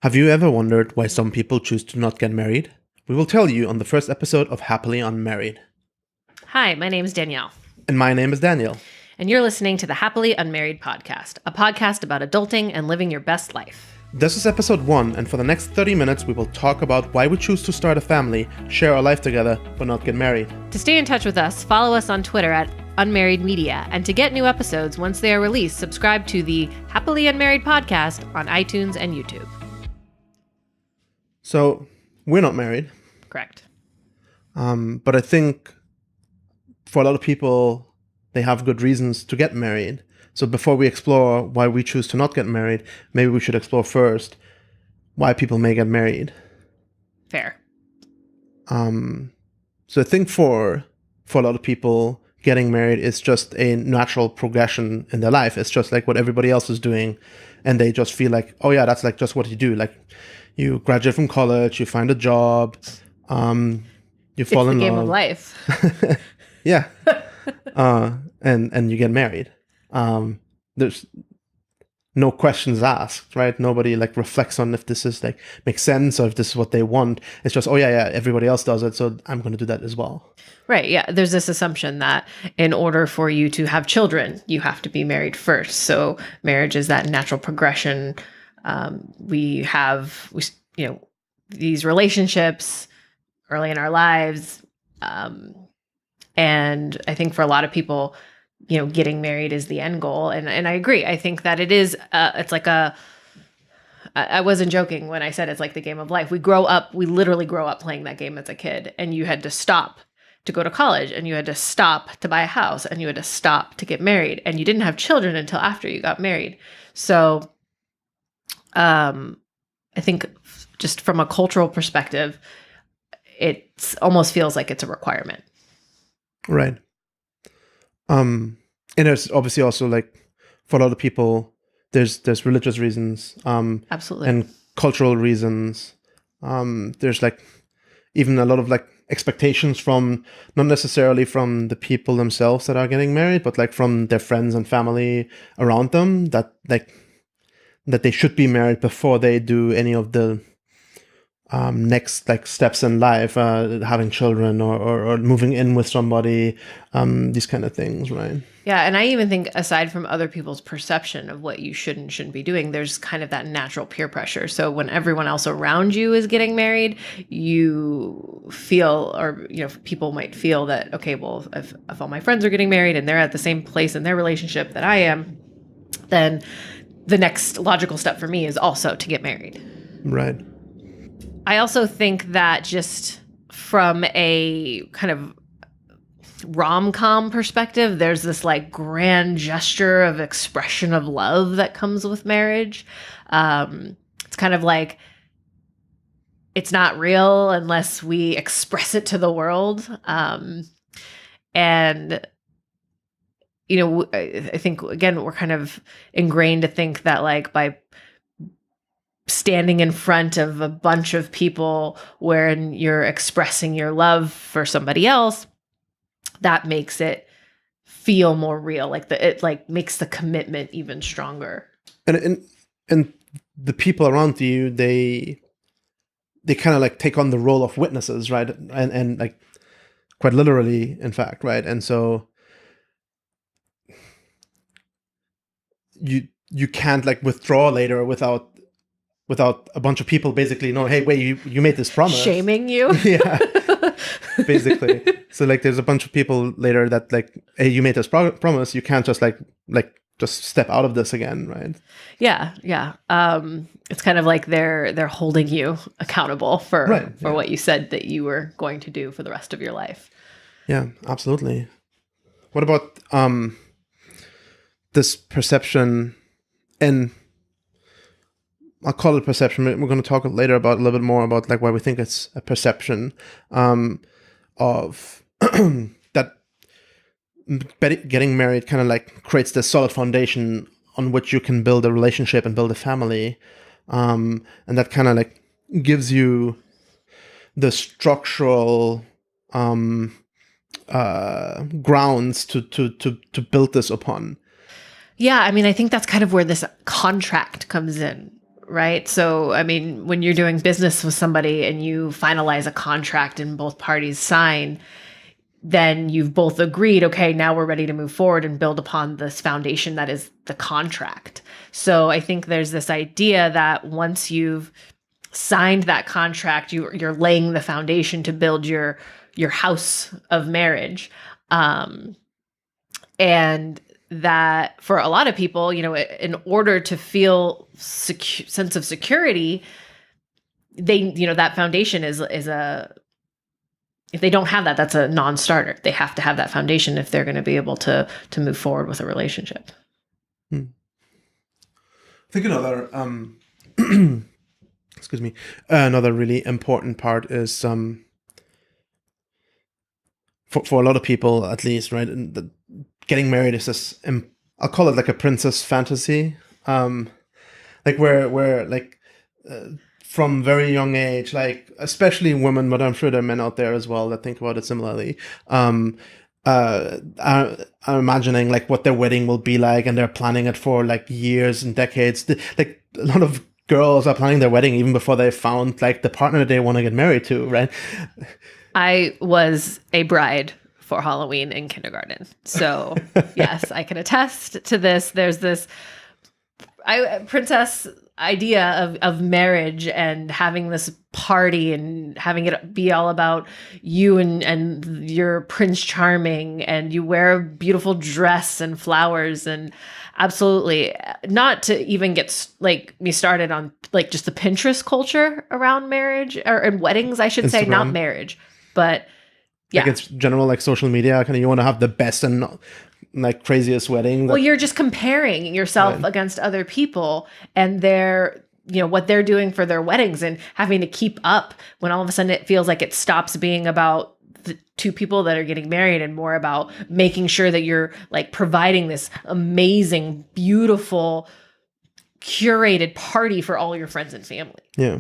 Have you ever wondered why some people choose to not get married? We will tell you on the first episode of Happily Unmarried. Hi, my name is Danielle. And my name is Daniel. And you're listening to the Happily Unmarried podcast, a podcast about adulting and living your best life. This is episode 1, and for the next 30 minutes, we will talk about why we choose to start a family, share our life together, but not get married. To stay in touch with us, follow us on Twitter at Unmarried Media. And to get new episodes once they are released, subscribe to the Happily Unmarried podcast on iTunes and YouTube. So, we're not married. Correct. But I think for a lot of people, they have good reasons to get married. So before we explore why we choose to not get married, maybe we should explore first why people may get married. Fair. So I think for a lot of people, getting married is just a natural progression in their life. It's just like what everybody else is doing. And they just feel like, oh yeah, that's like just what you do. Like you graduate from college, you find a job, you fall in love. It's the game of life. Yeah. And you get married. There's no questions asked, right? Nobody like reflects on if this is like makes sense or if this is what they want. It's just, oh yeah, everybody else does it, so I'm going to do that as well. Right. Yeah. There's this assumption that in order for you to have children, you have to be married first. So marriage is that natural progression. We have these relationships early in our lives. And I think for a lot of people, getting married is the end goal. And I agree. I think that it is, it's like I wasn't joking when I said it's like the game of life. We literally grow up playing that game as a kid, and you had to stop to go to college, and you had to stop to buy a house, and you had to stop to get married, and you didn't have children until after you got married. So, I think just from a cultural perspective, it almost feels like it's a requirement. Right. And there's obviously also like for a lot of people, there's religious reasons, Absolutely, and cultural reasons. There's like even a lot of like expectations from not necessarily from the people themselves that are getting married, but like from their friends and family around them that they should be married before they do any of the next like steps in life, having children or moving in with somebody, these kind of things, right? Yeah, and I even think aside from other people's perception of what you should and shouldn't be doing, there's kind of that natural peer pressure. So when everyone else around you is getting married, you feel, or people might feel that, okay, well, if all my friends are getting married and they're at the same place in their relationship that I am, then the next logical step for me is also to get married. Right. I also think that just from a kind of rom-com perspective, there's this like grand gesture of expression of love that comes with marriage. It's kind of like it's not real unless we express it to the world. And I think, again, we're kind of ingrained to think that like by standing in front of a bunch of people wherein you're expressing your love for somebody else, that makes it feel more real. Like it like makes the commitment even stronger. And the people around you, they kind of like take on the role of witnesses, right? And like quite literally, in fact, right? And so you can't like withdraw later without a bunch of people basically know, hey, wait, you made this promise. Shaming you. Yeah, basically. So like there's a bunch of people later that like, hey, you made this promise. You can't just like just step out of this again, right? Yeah. It's kind of like they're holding you accountable for what you said that you were going to do for the rest of your life. Yeah, absolutely. What about this perception, and I'll call it perception. We're going to talk later about a little bit more about like why we think it's a perception of that getting married kind of like creates this solid foundation on which you can build a relationship and build a family, and that kind of like gives you the structural grounds to build this upon. Yeah, I mean, I think that's kind of where this contract comes in, right? So, I mean, when you're doing business with somebody and you finalize a contract and both parties sign, then you've both agreed, okay, now we're ready to move forward and build upon this foundation that is the contract. So I think there's this idea that once you've signed that contract, you're laying the foundation to build your house of marriage. And that for a lot of people, in order to feel sense of security, they, that foundation is if they don't have that, that's a non-starter. They have to have that foundation if they're going to be able to move forward with a relationship. I think another, excuse me, another really important part is for a lot of people, at least, right? Getting married is this, I'll call it like a princess fantasy, like where like from very young age, like especially women, but I'm sure there are men out there as well that think about it similarly. Are imagining like what their wedding will be like, and they're planning it for like years and decades. Like a lot of girls are planning their wedding even before they found like the partner they want to get married to, right? I was a bride for Halloween in kindergarten. So yes, I can attest to this. There's this princess idea of marriage and having this party and having it be all about you and your Prince Charming, and you wear a beautiful dress and flowers, and absolutely not to even get like me started on like just the Pinterest culture around marriage and weddings, I should say, not marriage, but yeah. Like it's general like social media, kind of you want to have the best and like craziest wedding. Well, you're just comparing yourself against other people and their, what they're doing for their weddings, and having to keep up when all of a sudden it feels like it stops being about the two people that are getting married and more about making sure that you're like providing this amazing, beautiful, curated party for all your friends and family. Yeah.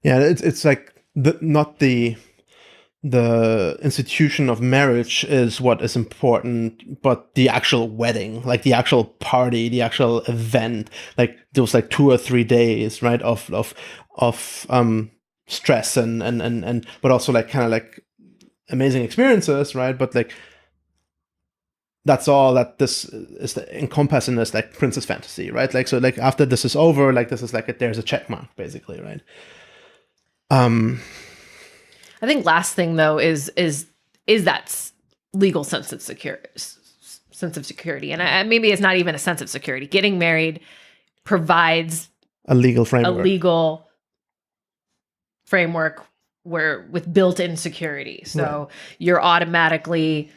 Yeah. It's like not the institution of marriage is what is important, but the actual wedding, like the actual party, the actual event, like those like 2 or 3 days, right, of stress and but also like kind of like amazing experiences, right? But like that's all that this is encompassing this like princess fantasy, right? Like so like after this is over, like this is like there's a check mark basically, right? I think last thing though is that legal sense of security, and maybe it's not even a sense of security. Getting married provides a legal framework where with built-in security. So you're automatically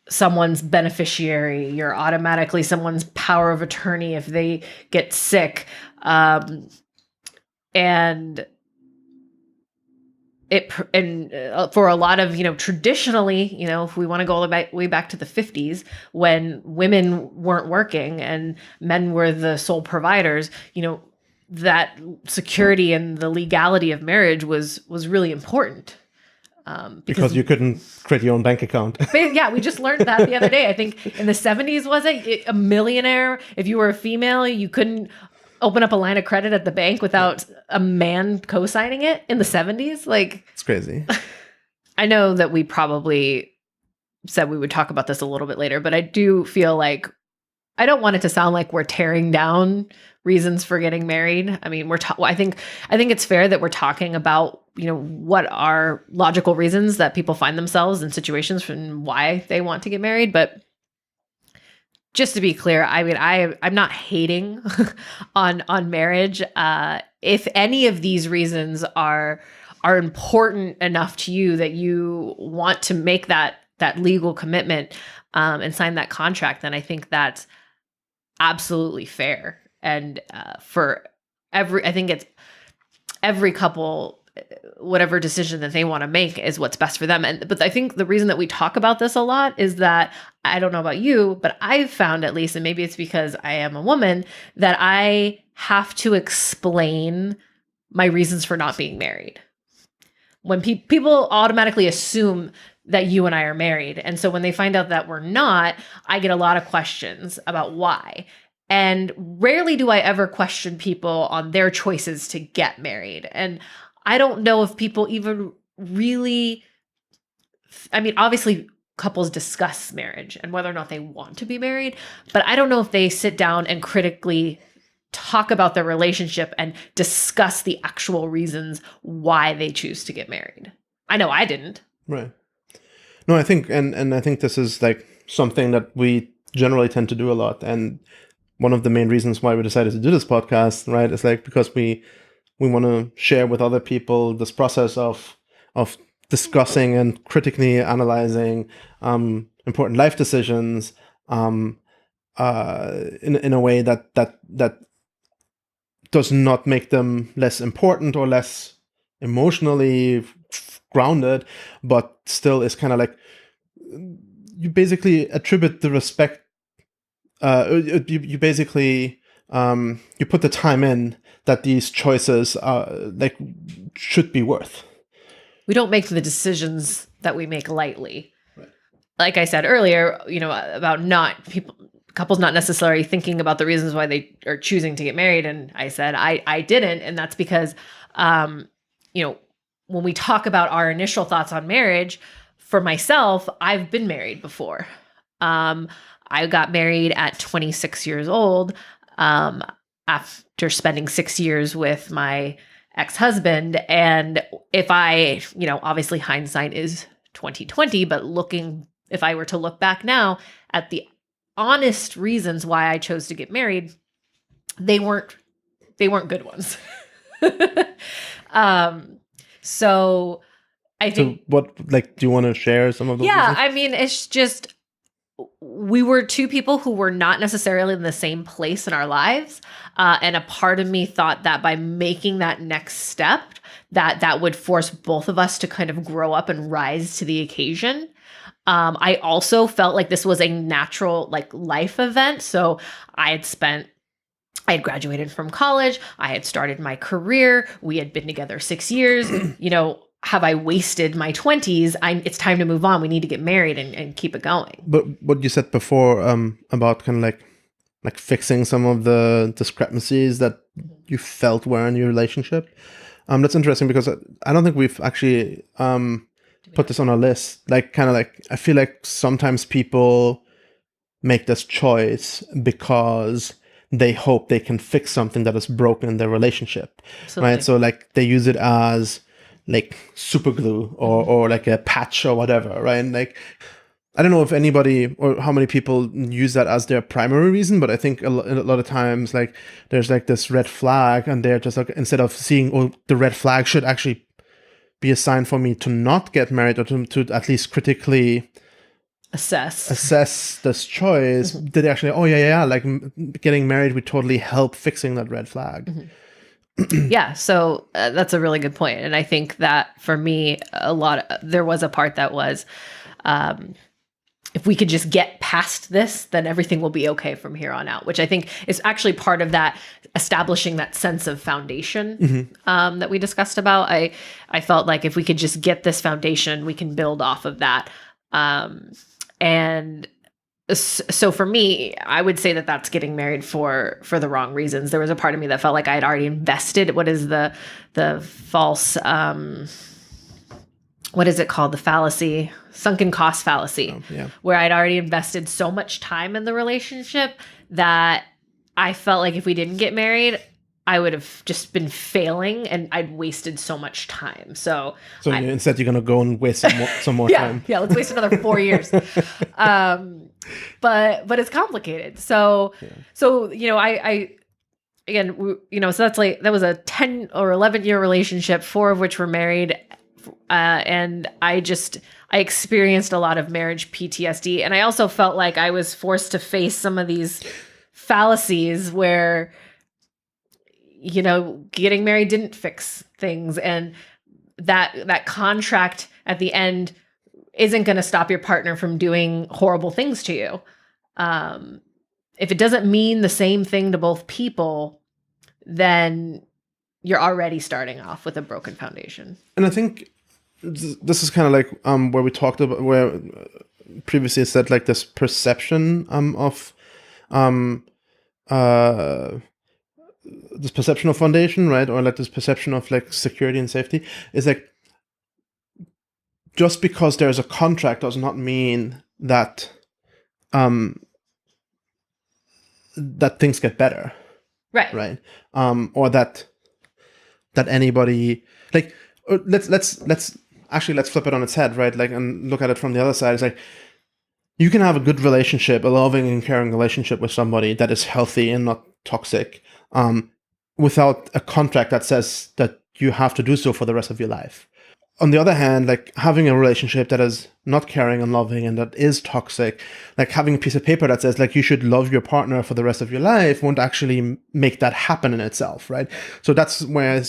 someone's beneficiary. You're automatically someone's power of attorney if they get sick, and for a lot of, traditionally, if we want to go way back to the 50s when women weren't working and men were the sole providers, that security and the legality of marriage was really important. Because you couldn't create your own bank account. Yeah, we just learned that the other day. I think in the 70s, was it? A millionaire, if you were a female, you couldn't open up a line of credit at the bank without a man co-signing it in the 70s. Like, it's crazy. I know that we probably said we would talk about this a little bit later, but I do feel like I don't want it to sound like we're tearing down reasons for getting married. I mean, I think it's fair that we're talking about, what are logical reasons that people find themselves in situations and why they want to get married. But just to be clear, I mean, I'm not hating on marriage. If any of these reasons are important enough to you that you want to make that legal commitment and sign that contract, then I think that's absolutely fair. And I think it's every couple, whatever decision that they want to make is what's best for them. But I think the reason that we talk about this a lot is that, I don't know about you, but I've found, at least, and maybe it's because I am a woman, that I have to explain my reasons for not being married. When people automatically assume that you and I are married. And so when they find out that we're not, I get a lot of questions about why. And rarely do I ever question people on their choices to get married. And I don't know if people even really, I mean, obviously couples discuss marriage and whether or not they want to be married, but I don't know if they sit down and critically talk about their relationship and discuss the actual reasons why they choose to get married. I know I didn't. Right. No, I think, and I think this is like something that we generally tend to do a lot. And one of the main reasons why we decided to do this podcast, right, is like because we want to share with other people this process of discussing and critically analyzing important life decisions in a way that does not make them less important or less emotionally grounded, but still is kind of like you basically attribute the respect. You basically you put the time in that these choices like should be worth. We don't make the decisions that we make lightly. Right. Like I said earlier, about couples not necessarily thinking about the reasons why they are choosing to get married. And I said, I didn't. And that's because, when we talk about our initial thoughts on marriage, for myself, I've been married before. I got married at 26 years old after spending 6 years with my ex-husband. And if I, obviously hindsight is 2020, but if I were to look back now at the honest reasons why I chose to get married, they weren't good ones. So I think. So what, like, do you want to share some of those? Yeah, reasons? I mean, it's just, we were two people who were not necessarily in the same place in our lives. And a part of me thought that by making that next step, that would force both of us to kind of grow up and rise to the occasion. I also felt like this was a natural life event. So I had graduated from college. I had started my career. We had been together 6 years. Have I wasted my 20s? It's time to move on. We need to get married and keep it going. But what you said before about kind of like fixing some of the discrepancies that you felt were in your relationship, that's interesting because I don't think we've actually put this on our list. Like, kind of like, I feel like sometimes people make this choice because they hope they can fix something that is broken in their relationship. Absolutely. Right? So like they use it as like super glue or like a patch or whatever, right? And like, I don't know if anybody or how many people use that as their primary reason, but I think a lot of times like there's like this red flag and they're just like, instead of seeing, oh, the red flag should actually be a sign for me to not get married or to at least critically assess this choice. Mm-hmm. Did they actually, oh yeah, like getting married would totally help fixing that red flag. Mm-hmm. Yeah, so that's a really good point. And I think that for me, there was a part that was, if we could just get past this, then everything will be okay from here on out, which I think is actually part of that establishing that sense of foundation mm-hmm. That we discussed about. I felt like if we could just get this foundation, we can build off of that. And so for me, I would say that that's getting married for the wrong reasons. There was a part of me that felt like I had already invested. What is the false, what is it called? The fallacy, sunken cost fallacy, where I'd already invested so much time in the relationship that I felt like if we didn't get married, I would have just been failing and I'd wasted so much time. So instead you're going to go and waste some more time. Yeah, let's waste another 4 years. But it's complicated. So I again, so that's like, that was a 10 or 11 year relationship, 4 of which were married. And I experienced a lot of marriage PTSD. And I also felt like I was forced to face some of these fallacies where, getting married didn't fix things. And that contract at the end isn't going to stop your partner from doing horrible things to you. If it doesn't mean the same thing to both people, then you're already starting off with a broken foundation. And I think this is kind of like where we talked about, where previously said like this perception of uh this perception of foundation, right? Or like this perception of like security and safety is like, just because there's a contract does not mean that that things get better, Right. right? Or that anybody like, let's flip it on its head, right? Like, and look at it from the other side. It's like, you can have a good relationship, a loving and caring relationship with somebody that is healthy and not toxic, without a contract that says that you have to do so for the rest of your life. On the other hand, like, having a relationship that is not caring and loving and that is toxic, like having a piece of paper that says like you should love your partner for the rest of your life, won't actually make that happen in itself, right? So that's where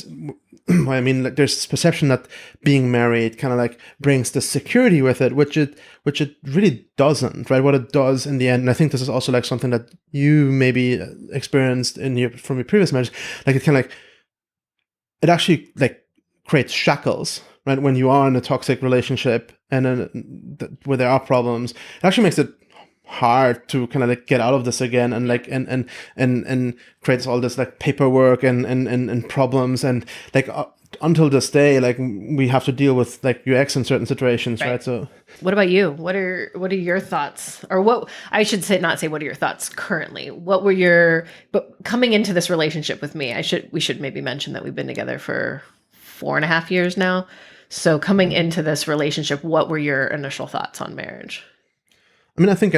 I mean, like, there's this perception that being married kind of like brings the security with it, which it really doesn't, right? What it does in the end, and I think this is also like something that you maybe experienced from your previous marriage, like, it kind of like, it actually like creates shackles, right? When you are in a toxic relationship and then where there are problems, it actually makes it hard to kind of like get out of this again, and like and creates all this like paperwork and problems, and like until this day, like, we have to deal with like your ex in certain situations, right? So what about you? What are your thoughts? Or what, I should say, not say what are your thoughts currently. What were but coming into this relationship with me, we should maybe mention that we've been together for 4.5 years now. So coming into this relationship, what were your initial thoughts on marriage? I mean, I think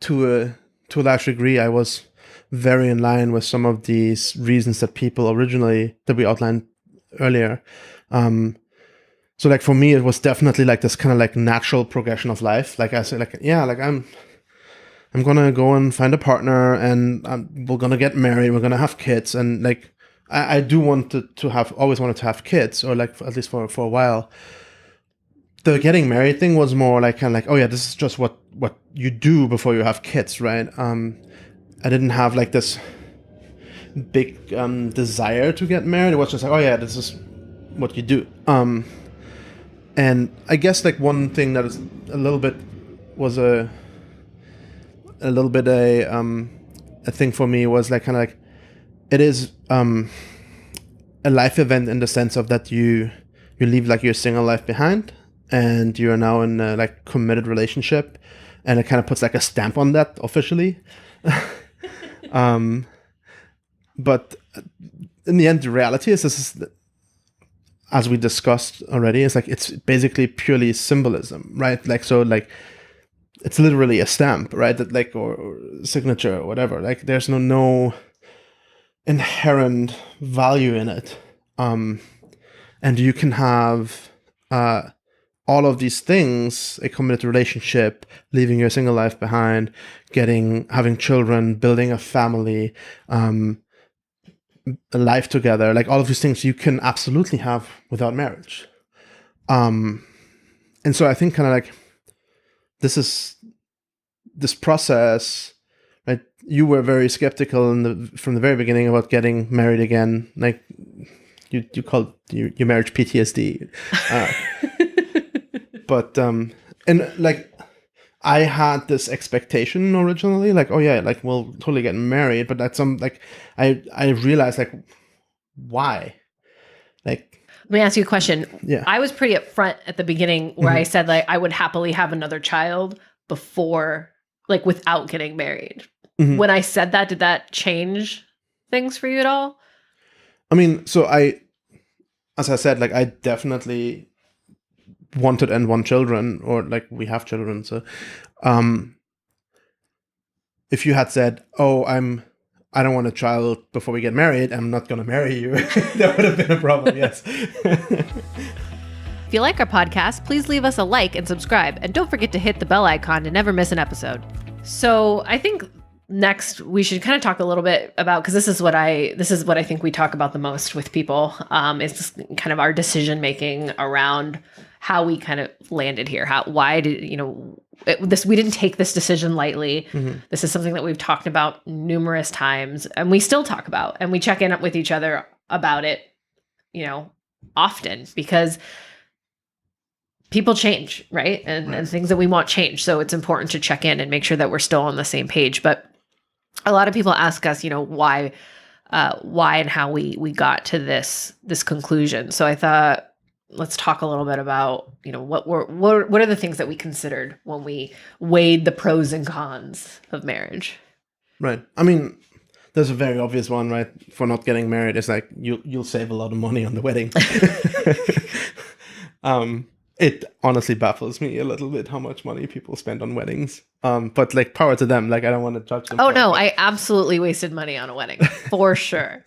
to a large degree, I was very in line with some of these reasons that we outlined earlier. So like, for me, it was definitely like this kind of like natural progression of life. Like, I said, like, yeah, like, I'm gonna go and find a partner, and we're gonna get married, we're gonna have kids, and like, I do want to have, always wanted to have kids, or like, at least for a while. The getting married thing was more like, kind of like, oh yeah, this is just what you do before you have kids, right? I didn't have like this big desire to get married. It was just like, oh yeah, this is what you do. And I guess like one thing that is a little bit was a thing for me was like, kind of like, it is a life event in the sense of that you leave like your single life behind, and you're now in a like committed relationship, and it kind of puts like a stamp on that officially. But in the end, the reality is, this is, as we discussed already, is like, it's basically purely symbolism, right? Like, so like, it's literally a stamp, right? That like, or signature or whatever. Like, there's no inherent value in it. And you can have all of these things: a committed relationship, leaving your single life behind, having children, building a family, a life together. Like, all of these things you can absolutely have without marriage. And so I think kind of like, this process, right? You were very skeptical from the very beginning about getting married again. Like, you called your marriage PTSD. But and like, I had this expectation originally, like, oh yeah, like, we'll totally get married, but that's like, I realized, like, why? Like, Let me ask you a question. Yeah. I was pretty upfront at the beginning where I said like I would happily have another child before, like, without getting married. When I said that, did that change things for you at all? I mean, so as I said, like, I definitely wanted and want children, or like, we have children. So, if you had said, oh, I don't want a child before we get married, I'm not going to marry you, that would have been a problem, yes. If you like our podcast, please leave us a like and subscribe. And don't forget to hit the bell icon to never miss an episode. So I think next we should kind of talk a little bit about, because this is what I think we talk about the most with people, is just kind of our decision making around how we kind of landed here. Why did, we didn't take this decision lightly. This is something that we've talked about numerous times, and we still talk about, and we check in with each other about it, often, because people change, right? And things that we want change. So it's important to check in and make sure that we're still on the same page. But a lot of people ask us, why and how we got to this conclusion. So I thought, let's talk a little bit about, what are the things that we considered when we weighed the pros and cons of marriage. Right. I mean, there's a very obvious one, right? For not getting married, it's like you'll save a lot of money on the wedding. It honestly baffles me a little bit how much money people spend on weddings. But like, power to them. Like, I don't want to judge them. Oh no, I absolutely wasted money on a wedding for sure.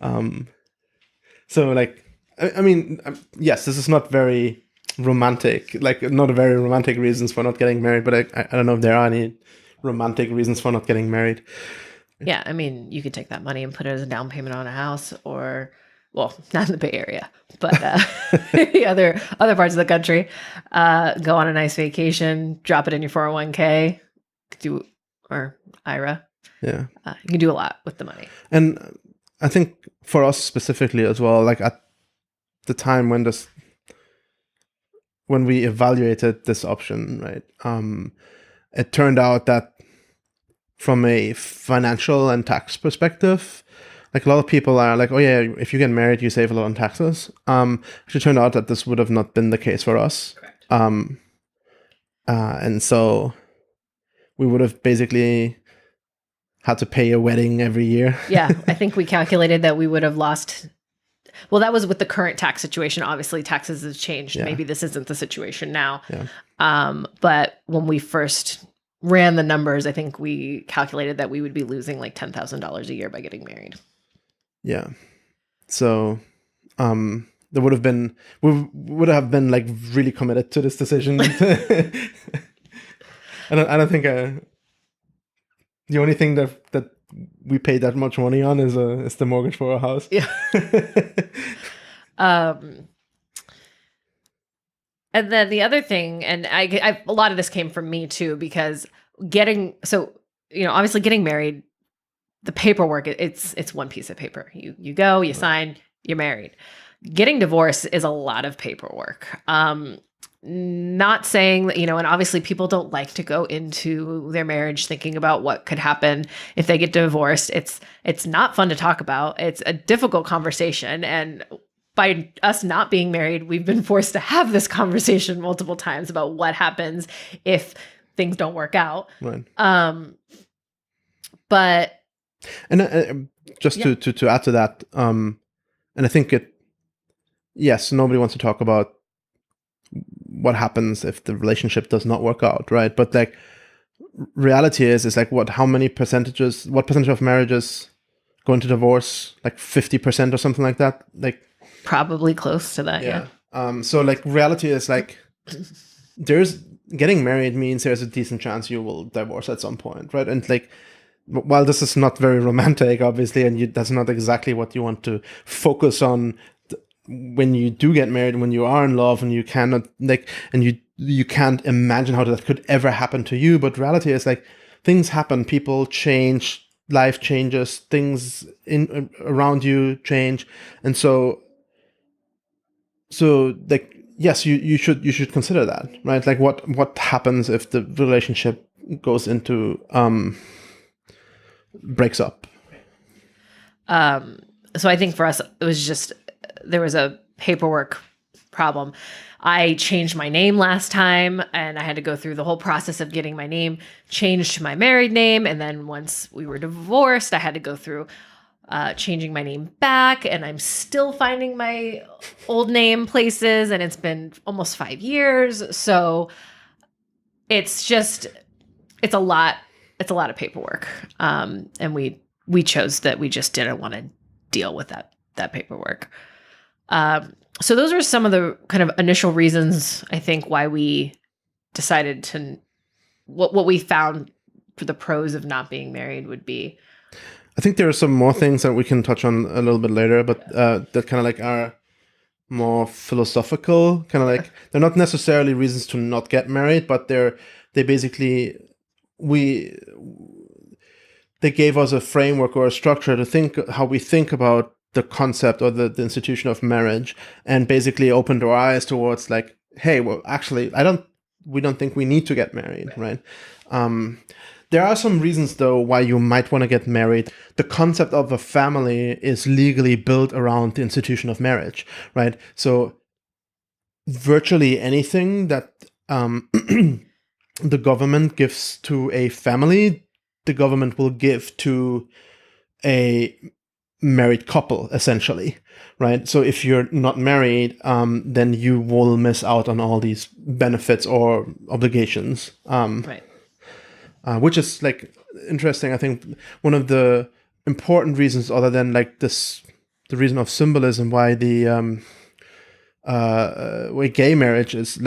So like, I mean, yes, this is not very romantic. Like, not a very romantic reasons for not getting married. But I don't know if there are any romantic reasons for not getting married. Yeah, I mean, you could take that money and put it as a down payment on a house, or, well, not in the Bay Area, but other parts of the country. Go on a nice vacation, drop it in your 401k, or IRA. Yeah, you can do a lot with the money. And I think for us specifically as well, like at the time when we evaluated this option, right? It turned out that from a financial and tax perspective, like a lot of people are like, oh yeah, if you get married, you save a lot on taxes. Actually turned out that this would have not been the case for us. Correct. And so we would have basically had to pay a wedding every year. Yeah, I think we calculated that we would have lost. Well, that was with the current tax situation. Obviously, taxes have changed. Yeah. Maybe this isn't the situation now. Yeah. But when we first ran the numbers, I think we calculated that we would be losing like $10,000 a year by getting married. Yeah. So there would have been, we would have been like really committed to this decision. I don't think the only thing that we paid that much money on is the mortgage for our house. Yeah. And then the other thing, and I a lot of this came from me too, because obviously getting married, the paperwork, it's one piece of paper. You go, you sign, you're married. Getting divorced is a lot of paperwork. Not saying that, and obviously people don't like to go into their marriage thinking about what could happen if they get divorced. It's not fun to talk about. It's a difficult conversation. And by us not being married, we've been forced to have this conversation multiple times about what happens if things don't work out. Right. But and just yeah. to add to that, and I think yes, nobody wants to talk about what happens if the relationship does not work out, right? But like, reality is like what percentage of marriages go into divorce? Like 50% or something like that. Like probably close to that. Yeah. So like, reality is like, getting married means there's a decent chance you will divorce at some point, right? And like, while this is not very romantic, obviously, and that's not exactly what you want to focus on when you do get married, when you are in love, and you cannot and you can't imagine how that could ever happen to you. But reality is like, things happen, people change, life changes, things around you change, and so like, yes, you should consider that, right? Like, what happens if the relationship goes into breaks up? So I think for us, it was just, there was a paperwork problem. I changed my name last time, and I had to go through the whole process of getting my name changed to my married name. And then once we were divorced, I had to go through changing my name back, and I'm still finding my old name places, and it's been almost 5 years. So it's a lot of paperwork. And we chose that we just didn't want to deal with that paperwork. So those are some of the kind of initial reasons, I think, why we decided what we found for the pros of not being married would be. I think there are some more things that we can touch on a little bit later, but that kind of like are more philosophical, kind of like, they're not necessarily reasons to not get married, but they basically, they gave us a framework or a structure to think how we think about the concept or the institution of marriage, and basically opened our eyes towards like, hey, well, actually, we don't think we need to get married, right? There are some reasons, though, why you might want to get married. The concept of a family is legally built around the institution of marriage, right? So virtually anything that the government gives to a family, the government will give to a married couple, essentially, right? So if you're not married, then you will miss out on all these benefits or obligations. Right. Which is like interesting. I think one of the important reasons, other than like this, the reason of symbolism, why the why gay marriage is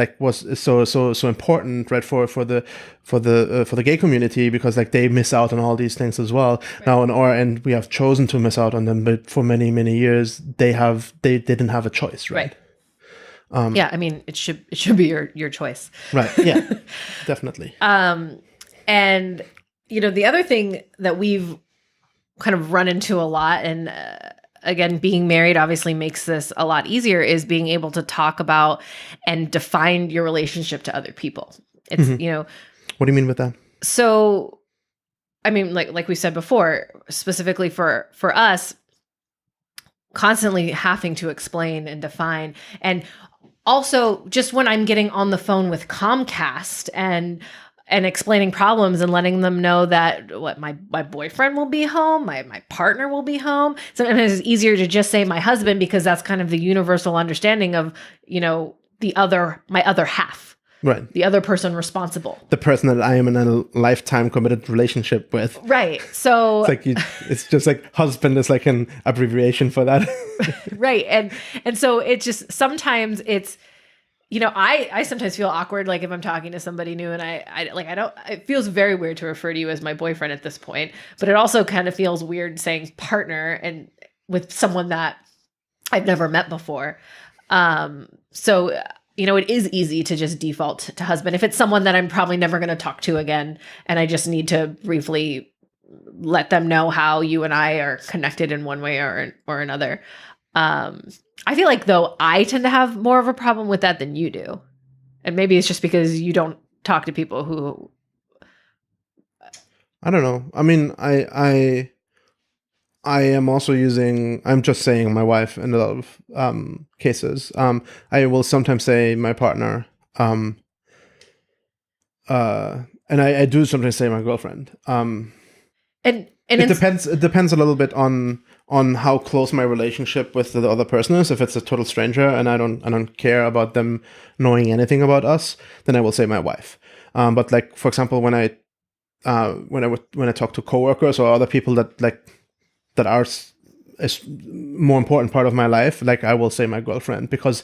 so important, right, for the gay community, because like they miss out on all these things as well. Right. Now on our end, we have chosen to miss out on them, but for many years they didn't have a choice, right? Yeah, I mean, it should be your choice, right? Yeah, definitely. And, the other thing that we've kind of run into a lot, and again, being married obviously makes this a lot easier, is being able to talk about and define your relationship to other people. It's, What do you mean with that? So, I mean, like we said before, specifically for us, constantly having to explain and define. And also just when I'm getting on the phone with Comcast and explaining problems and letting them know that my boyfriend will be home, my partner will be home. Sometimes it's easier to just say my husband, because that's kind of the universal understanding of, my other half. Right. The other person responsible. The person that I am in a lifetime committed relationship with. Right. So it's just like husband is like an abbreviation for that. Right. And so it's just, sometimes it's, I sometimes feel awkward, like if I'm talking to somebody new and it feels very weird to refer to you as my boyfriend at this point, but it also kind of feels weird saying partner and with someone that I've never met before. So, it is easy to just default to husband if it's someone that I'm probably never going to talk to again. And I just need to briefly let them know how you and I are connected in one way or another. I feel like, though, I tend to have more of a problem with that than you do. And maybe it's just because you don't talk to people who... I don't know. I mean, I am also I'm just saying my wife in a lot of cases. I will sometimes say my partner. And I do sometimes say my girlfriend. And it depends a little bit on how close my relationship with the other person is. If it's a total stranger and I don't care about them knowing anything about us, then I will say my wife. But like, for example, when I talk to coworkers or other people that are a more important part of my life, like I will say my girlfriend, because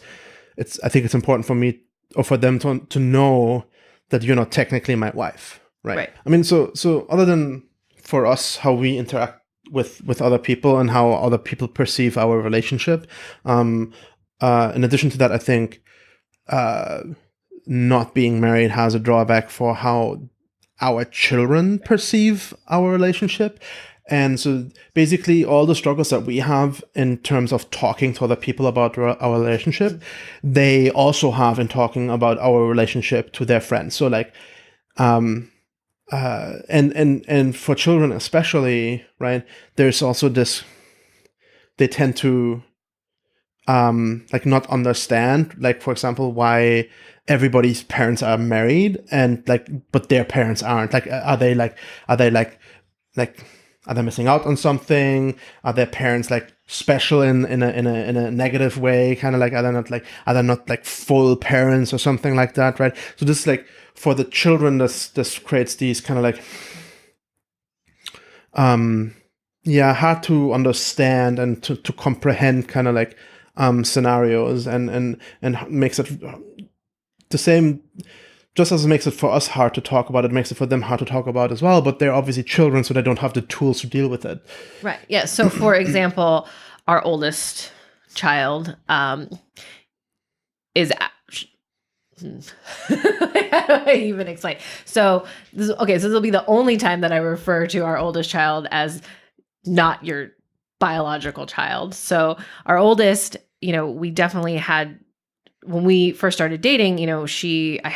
I think it's important for me or for them to know that you're not technically my wife, right? I mean, so other than for us, how we interact with other people and how other people perceive our relationship. In addition to that, I think not being married has a drawback for how our children perceive our relationship. And so basically all the struggles that we have in terms of talking to other people about our relationship, they also have in talking about our relationship to their friends. So like, and for children especially, right, there's also this, they tend to like not understand, like, for example, why everybody's parents are married and like, but their parents aren't. Like, are they missing out on something? Are their parents like special in a negative way? Kind of like, are they not like full parents or something like that, right? So this is like, for the children, this creates these kind of like hard to understand and to comprehend kind of like scenarios, and makes it the same. Just as it makes it for us hard to talk about, it makes it for them hard to talk about as well. But they're obviously children, so they don't have the tools to deal with it. Right. Yeah. So, for example, our oldest child is... How do I even explain? So this will be the only time that I refer to our oldest child as not your biological child. So our oldest, we definitely had when we first started dating, you know, I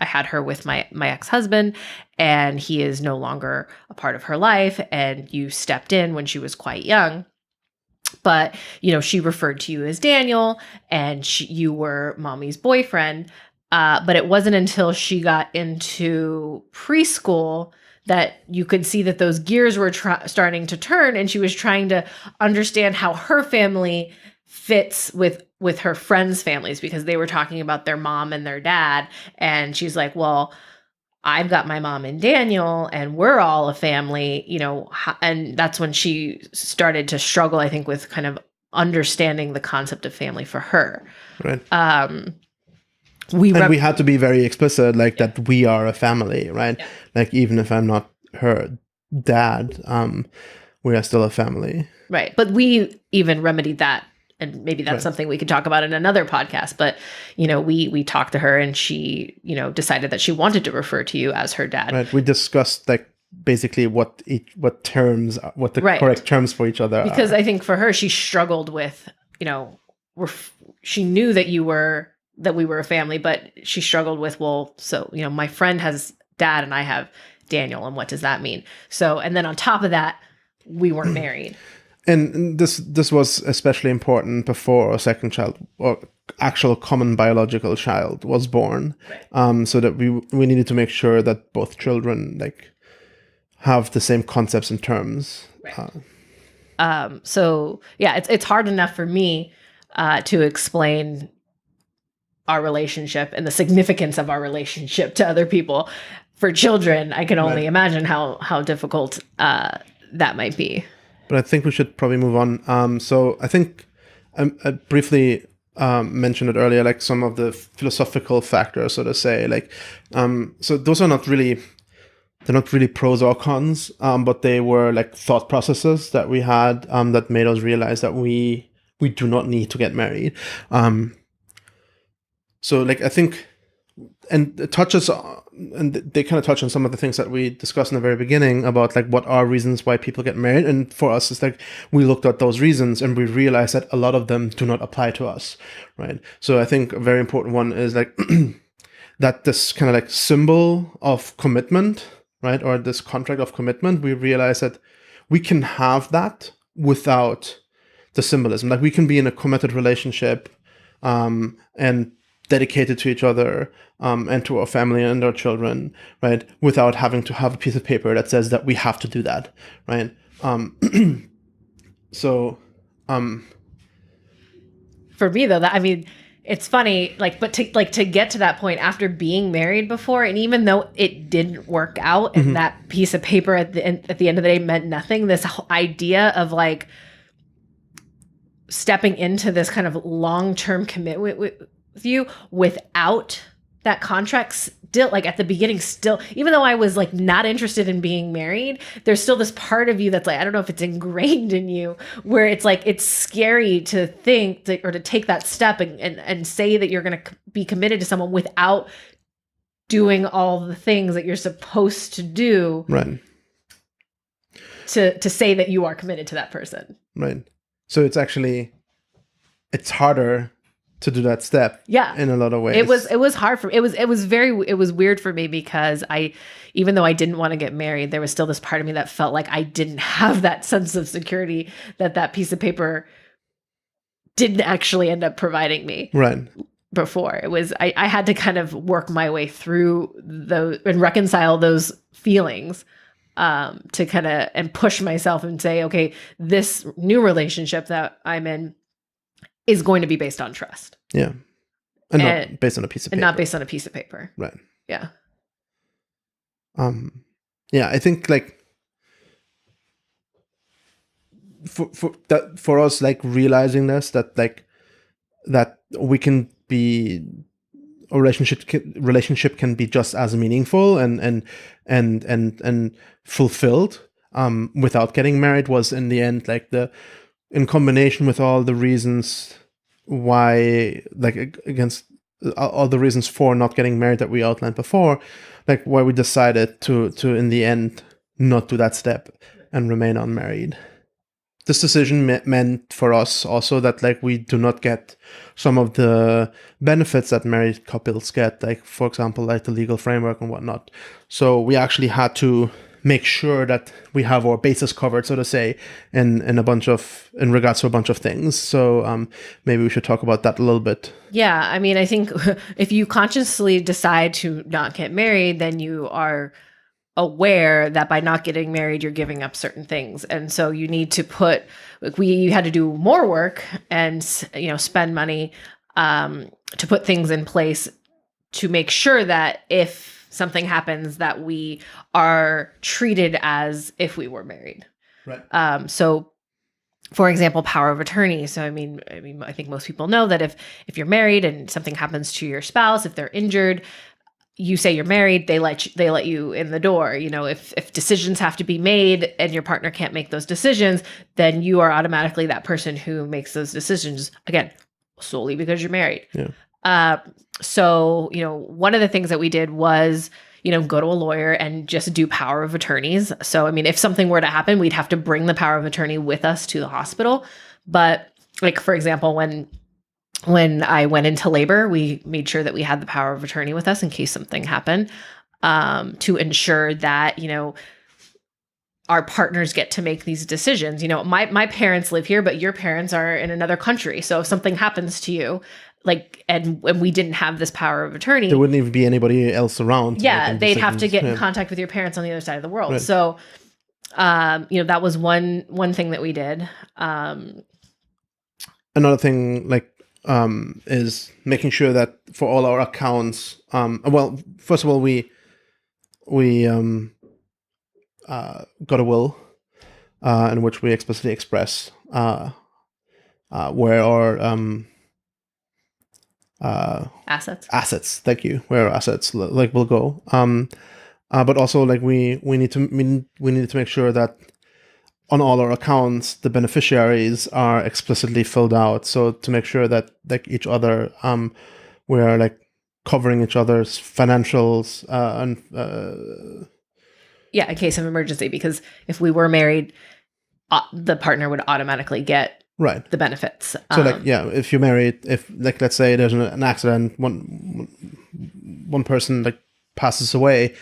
had her with my ex-husband, and he is no longer a part of her life, and you stepped in when she was quite young. But, you know, she referred to you as Daniel, and you were mommy's boyfriend. But it wasn't until she got into preschool that you could see that those gears were starting to turn, and she was trying to understand how her family fits with her friends' families, because they were talking about their mom and their dad. And she's like, well, I've got my mom and Daniel, and we're all a family, you know, and that's when she started to struggle, I think, with kind of understanding the concept of family for her. Right. We had to be very explicit, like that we are a family, right? Yeah. Like even if I'm not her dad, we are still a family. Right. But we even remedied that. And maybe that's something we could talk about in another podcast. But, you know, we talked to her, and she, you know, decided that she wanted to refer to you as her dad. Right. We discussed like basically what the correct terms for each other because are. I think for her, she struggled with, you know, she knew that we were a family, but she struggled with, well, so, you know, my friend has dad and I have Daniel, and what does that mean? So, and then on top of that, we weren't married. And this was especially important before a second child or actual common biological child was born. Right. So that we needed to make sure that both children like have the same concepts and terms. Right. So yeah, it's hard enough for me to explain our relationship and the significance of our relationship to other people. For children, I can only imagine how difficult that might be. But I think we should probably move on. So I think I briefly mentioned it earlier, like some of the philosophical factors, so to say. Like, so those are they're not really pros or cons, but they were like thought processes that we had that made us realize that we do not need to get married. So like I think, and it touches on, and they kind of touch on some of the things that we discussed in the very beginning about like what are reasons why people get married. And for us, it's like we looked at those reasons and we realized that a lot of them do not apply to us, right? So I think a very important one is like that this kind of like symbol of commitment, right? Or this contract of commitment, we realize that we can have that without the symbolism. Like we can be in a committed relationship and dedicated to each other and to our family and our children, right? Without having to have a piece of paper that says that we have to do that, right? For me though, I mean, it's funny, like, but to get to that point after being married before, and even though it didn't work out, and that piece of paper at the end of the day meant nothing, this whole idea of like stepping into this kind of long-term commitment with you without that contract, still, like at the beginning, still, even though I was like not interested in being married, there's still this part of you that's like, I don't know if it's ingrained in you, where it's like, it's scary to think or to take that step and say that you're going to be committed to someone without doing all the things that you're supposed to do, right? To say that you are committed to that person, right? So it's harder to do that step, in a lot of ways. It was hard for it was weird for me, because even though I didn't want to get married, there was still this part of me that felt like I didn't have that sense of security that piece of paper didn't actually end up providing me. Right. Before it was, I had to kind of work my way through those and reconcile those feelings to kind of and push myself and say, okay, this new relationship that I'm in is going to be based on trust. Yeah. And not based on a piece of paper. And not based on a piece of paper. Right. Yeah. Yeah, I think like for us, like realizing this, that we can be a relationship can be just as meaningful and fulfilled without getting married was in the end like in combination with all the reasons why, like against all the reasons for not getting married that we outlined before, like why we decided to in the end not do that step and remain unmarried. this decision meant for us also that like we do not get some of the benefits that married couples get, like for example, like the legal framework and whatnot. So we actually had to make sure that we have our bases covered, so to say, in regards to a bunch of things. So maybe we should talk about that a little bit. Yeah, I mean, I think if you consciously decide to not get married, then you are aware that by not getting married, you're giving up certain things. And so you need to put, like you had to do more work and, spend money to put things in place to make sure that if something happens, that we are treated as if we were married. Right. So for example, power of attorney. So, I mean, I think most people know that if you're married and something happens to your spouse, if they're injured, you say you're married, they let you in the door. If decisions have to be made and your partner can't make those decisions, then you are automatically that person who makes those decisions, again, solely because you're married. Yeah. So, one of the things that we did was, go to a lawyer and just do power of attorneys. So, I mean, if something were to happen, we'd have to bring the power of attorney with us to the hospital. But like, for example, when I went into labor, we made sure that we had the power of attorney with us in case something happened, to ensure that, our partners get to make these decisions. My parents live here, but your parents are in another country. So if something happens to you, and we didn't have this power of attorney, there wouldn't even be anybody else around. Yeah, they'd have to get in contact with your parents on the other side of the world. Right. So, that was one thing that we did. Another thing, is making sure that for all our accounts, well, first of all, we got a will in which we explicitly express where our assets. Thank you. Where our assets will go. But also we need to make sure that on all our accounts the beneficiaries are explicitly filled out. So to make sure that each other we're covering each other's financials and in case of emergency, because if we were married, the partner would automatically get the benefits. So if you're married, if let's say there's an accident, one person passes away,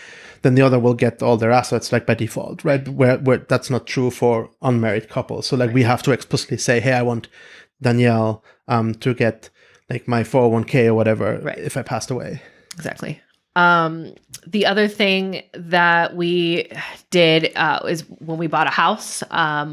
then the other will get all their assets by default, right? Where that's not true for unmarried couples. So we have to explicitly say, hey, I want Danielle to get my 401k or whatever if I passed away. Exactly. The other thing that we did is when we bought a house,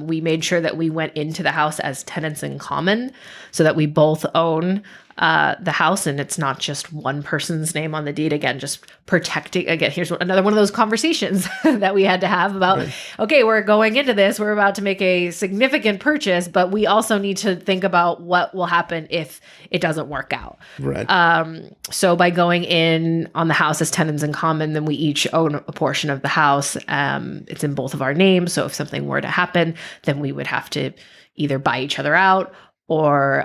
we made sure that we went into the house as tenants in common so that we both own the house and it's not just one person's name on the deed. Again, just protecting. Again, here's another one of those conversations that we had to have about, okay, we're going into this, we're about to make a significant purchase, but we also need to think about what will happen if it doesn't work out. Right. So by going in on the house as tenants in common, then we each own a portion of the house. It's in both of our names. So if something were to happen, then we would have to either buy each other out or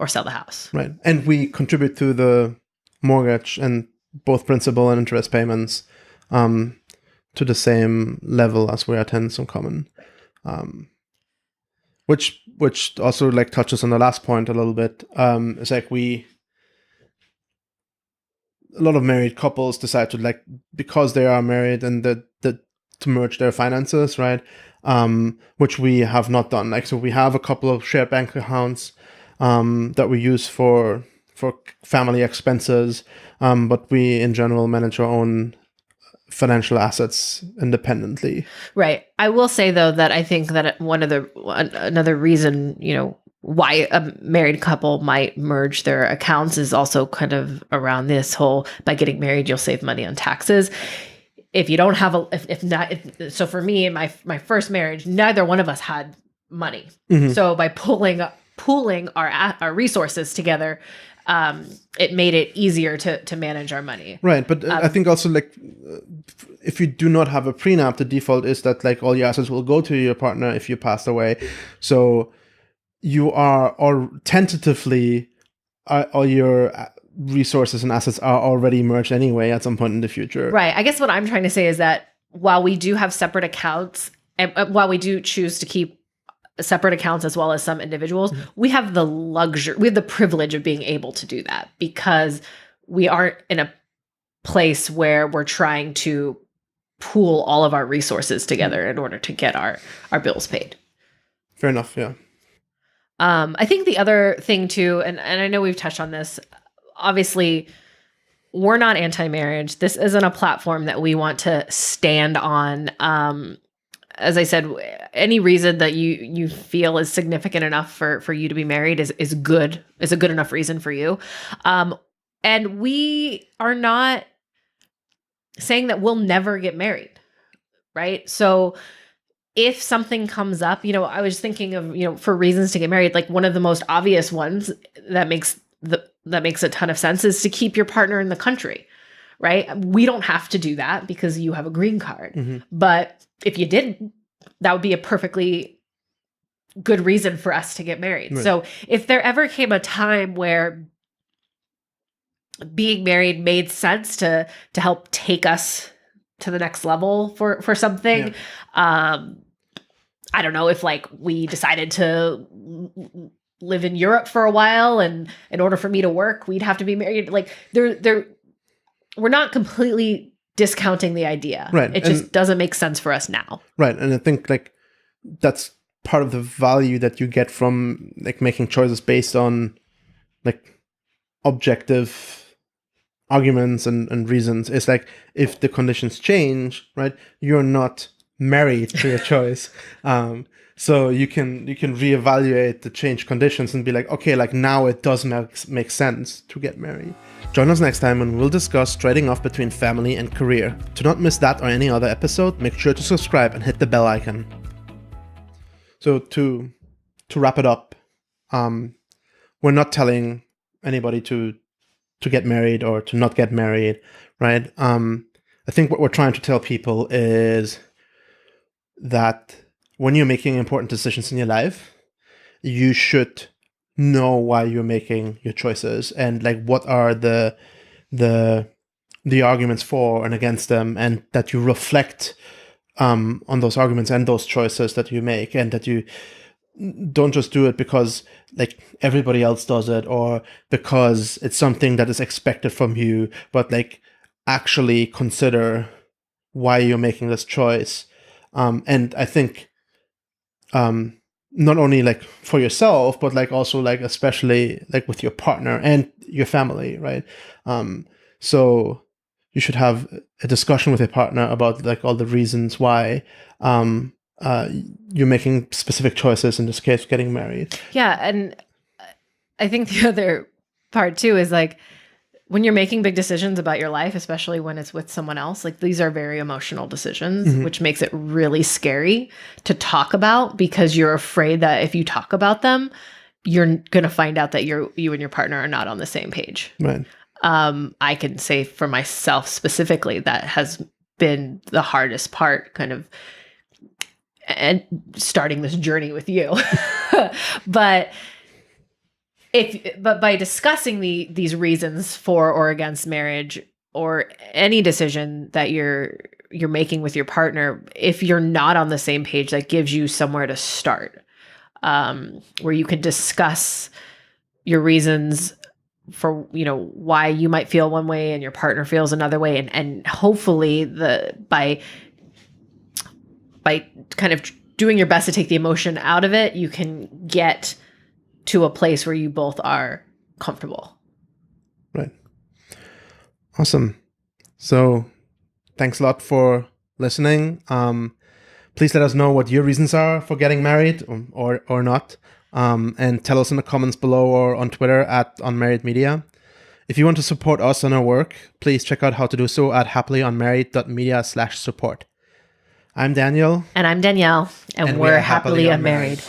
sell the house. Right. And we contribute to the mortgage and both principal and interest payments to the same level as we are tenants in common. Which also touches on the last point a little bit. It's a lot of married couples decide to because they are married and to merge their finances, right? Which we have not done. So we have a couple of shared bank accounts that we use for family expenses, but we in general manage our own financial assets independently. Right. I will say though that I think that another reason, why a married couple might merge their accounts is also kind of around this whole, by getting married, you'll save money on taxes. If you don't have so for me in my first marriage, neither one of us had money. Mm-hmm. So by pooling our resources together, it made it easier to manage our money. Right. But I think also if you do not have a prenup, the default is that all your assets will go to your partner if you passed away. So you are, or tentatively, all your resources and assets are already merged anyway at some point in the future. Right. I guess what I'm trying to say is that while we do have separate accounts, and while we do choose to keep separate accounts as well as some individuals, we have the luxury, we have the privilege of being able to do that because we aren't in a place where we're trying to pool all of our resources together in order to get our bills paid. Fair enough. Yeah. I think the other thing too, and I know we've touched on this, obviously we're not anti-marriage. This isn't a platform that we want to stand on. As I said, any reason that you feel is significant enough for you to be married is a good enough reason for you. And we are not saying that we'll never get married, right? So if something comes up, I was thinking of, for reasons to get married, like one of the most obvious ones that makes a ton of sense is to keep your partner in the country, right? We don't have to do that because you have a green card. Mm-hmm. But if you didn't, that would be a perfectly good reason for us to get married. Right. So if there ever came a time where being married made sense to help take us to the next level for something, I don't know, if like we decided to live in Europe for a while and in order for me to work, we'd have to be married. Like we're not completely discounting the idea. Right. It just doesn't make sense for us now. Right. And I think like that's part of the value that you get from like making choices based on like objective arguments and reasons. It's like if the conditions change, right, you're not married to your choice. So you can reevaluate the changed conditions and be like, okay, like now it does make sense to get married. Join us next time when we'll discuss trading off between family and career. To not miss that or any other episode, make sure to subscribe and hit the bell icon. So to wrap it up, we're not telling anybody to get married or to not get married, right? I think what we're trying to tell people is that when you're making important decisions in your life, you should know why you're making your choices and like what are the arguments for and against them, and that you reflect on those arguments and those choices that you make, and that you don't just do it because like everybody else does it or because it's something that is expected from you, but like actually consider why you're making this choice. And I think not only like for yourself, but like also like especially like with your partner and your family, right? So you should have a discussion with your partner about like all the reasons why you're making specific choices, in this case, getting married. Yeah. And I think the other part too is like when you're making big decisions about your life, especially when it's with someone else, like these are very emotional decisions, mm-hmm. which makes it really scary to talk about because you're afraid that if you talk about them, you're going to find out that you and your partner are not on the same page. Right. I can say for myself specifically, that has been the hardest part kind of and starting this journey with you. But by discussing these reasons for or against marriage or any decision that you're making with your partner, if you're not on the same page, that gives you somewhere to start, where you can discuss your reasons for, why you might feel one way and your partner feels another way. And hopefully by kind of doing your best to take the emotion out of it, you can get to a place where you both are comfortable. Right. Awesome. So thanks a lot for listening. Please let us know what your reasons are for getting married or not. And tell us in the comments below or on Twitter at Unmarried Media. If you want to support us and our work, please check out how to do so at happily-unmarried.media/support. I'm Daniel. And I'm Danielle. And we're happily unmarried.